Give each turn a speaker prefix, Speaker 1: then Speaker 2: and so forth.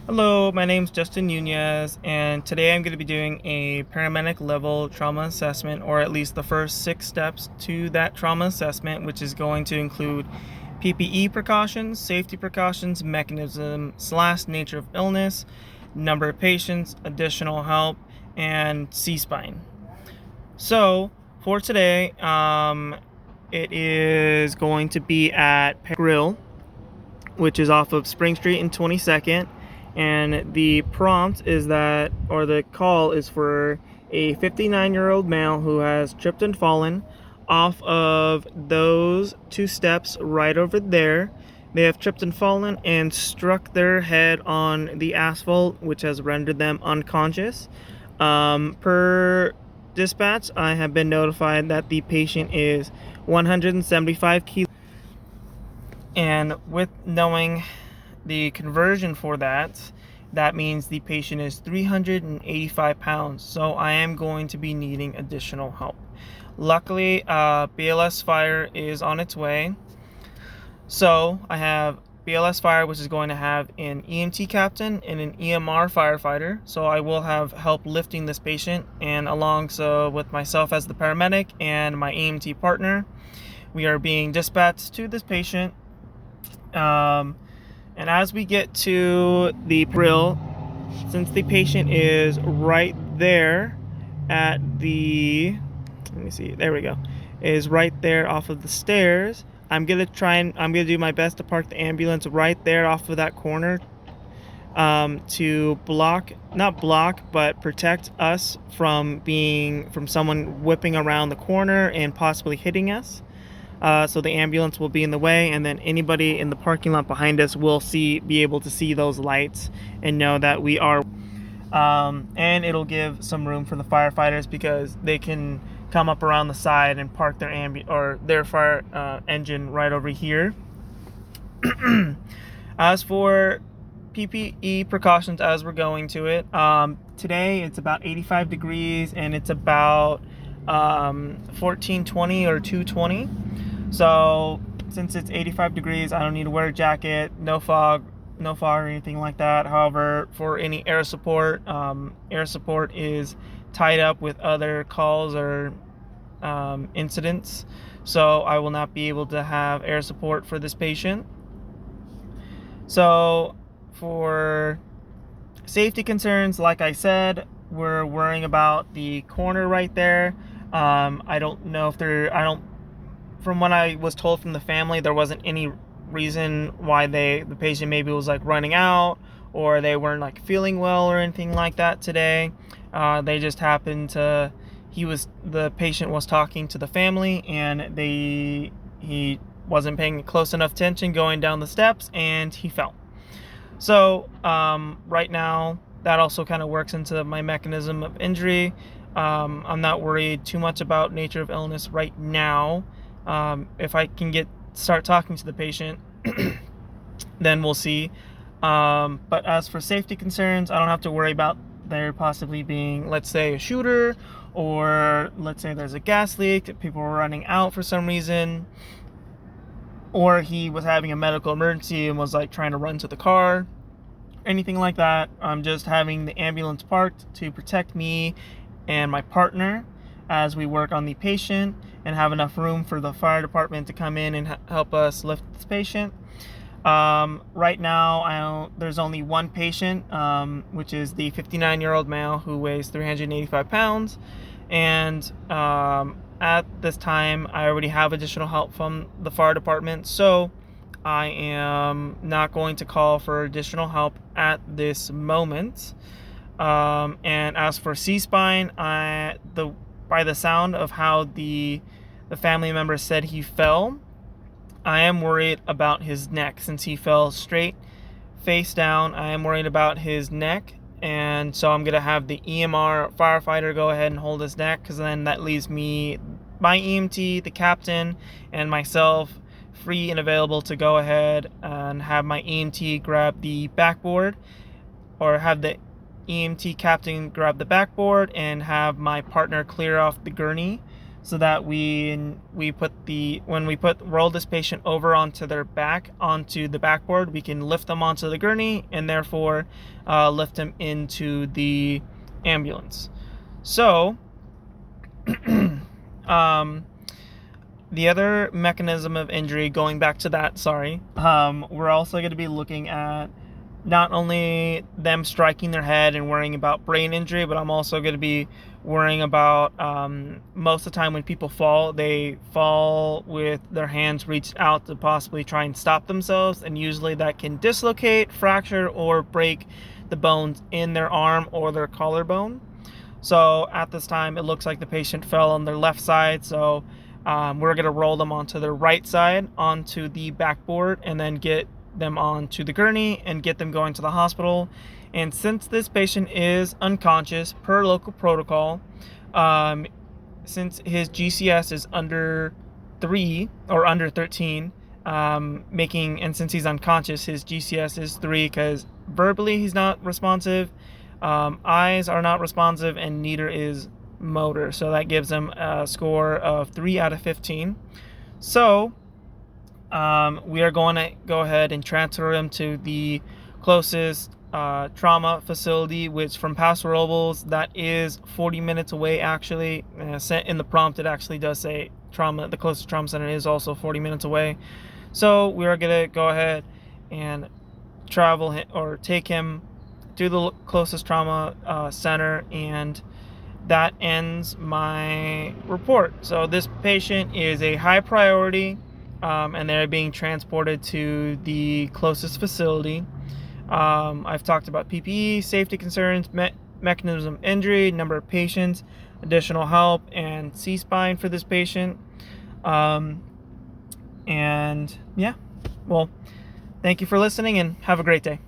Speaker 1: Hello, my name's Justin Nunez, and today I'm going to be doing a paramedic level trauma assessment, or at least the first 6 steps to that trauma assessment, which is going to include PPE precautions, safety precautions, mechanism / nature of illness, number of patients, additional help, and C-spine. So for today, it is going to be at Grill, which is off of Spring Street and 22nd. And the prompt is that, or the call is for a 59-year-old male who has tripped and fallen off of those 2 steps right over there. They have tripped and fallen and struck their head on the asphalt, which has rendered them unconscious. Per dispatch, I have been notified that the patient is 175 kilos. And with knowing the conversion for that, that means the patient is 385 pounds. So I am going to be needing additional help. Luckily, BLS Fire is on its way. So I have BLS Fire, which is going to have an EMT captain and an EMR firefighter. So I will have help lifting this patient, and along so with myself as the paramedic and my EMT partner, we are being dispatched to this patient. And as we get to the grill, since the patient is right there at the, let me see, there we go, is right there off of the stairs, I'm gonna do my best to park the ambulance right there off of that corner, to not block, but protect us from someone whipping around the corner and possibly hitting us. So the ambulance will be in the way, and then anybody in the parking lot behind us will be able to see those lights and know that we are. And it'll give some room for the firefighters, because they can come up around the side and park their fire engine right over here. As for PPE precautions, as we're going to it, today it's about 85 degrees and it's about 1420 or 220. So since it's 85 degrees, I don't need to wear a jacket, no fog or anything like that. However, for any air support is tied up with other calls or incidents. So I will not be able to have air support for this patient. So for safety concerns, like I said, we're worrying about the corner right there. I don't know if from what I was told from the family, there wasn't any reason why the patient maybe was like running out, or they weren't like feeling well or anything like that today. They just happened to, the patient was talking to the family, and he wasn't paying close enough attention going down the steps, and he fell. So right now, that also kind of works into my mechanism of injury. I'm not worried too much about nature of illness right now. If I can start talking to the patient, then we'll see. But as for safety concerns, I don't have to worry about there possibly being, let's say, a shooter, or let's say there's a gas leak, people were running out for some reason, or he was having a medical emergency and was like trying to run to the car, anything like that. I'm just having the ambulance parked to protect me and my partner as we work on the patient, and have enough room for the fire department to come in and help us lift this patient. Right now, there's only one patient, which is the 59-year-old male who weighs 385 pounds. And at this time, I already have additional help from the fire department, so I am not going to call for additional help at this moment. And as for C-spine, by the sound of how the family member said he fell, I am worried about his neck. Since he fell straight face down, I am worried about his neck, and so I'm going to have the EMR firefighter go ahead and hold his neck, because then that leaves me, my EMT, the captain, and myself free and available to go ahead and have my EMT grab the backboard, or have the EMT captain grab the backboard and have my partner clear off the gurney so that when we roll this patient over onto their back onto the backboard, we can lift them onto the gurney and therefore lift them into the ambulance. So the other mechanism of injury, going back to that, we're also going to be looking at not only them striking their head and worrying about brain injury, but I'm also going to be worrying about most of the time when people fall, they fall with their hands reached out to possibly try and stop themselves, and usually that can dislocate, fracture, or break the bones in their arm or their collarbone. So at this time, it looks like the patient fell on their left side, so we're going to roll them onto their right side onto the backboard and then get them onto the gurney and get them going to the hospital. And since this patient is unconscious per local protocol, since his GCS is under 3 or under 13, and since he's unconscious, his GCS is 3 because verbally he's not responsive, eyes are not responsive, and neither is motor. So that gives him a score of 3 out of 15. So we are going to go ahead and transfer him to the closest trauma facility, which from Paso Robles, that is 40 minutes away actually. In the prompt, it actually does say the closest trauma center is also 40 minutes away. So we are going to go ahead and take him to the closest trauma center, and that ends my report. So this patient is a high priority, and they're being transported to the closest facility. I've talked about PPE, safety concerns, mechanism of injury, number of patients, additional help, and C-spine for this patient. And yeah, well, thank you for listening and have a great day.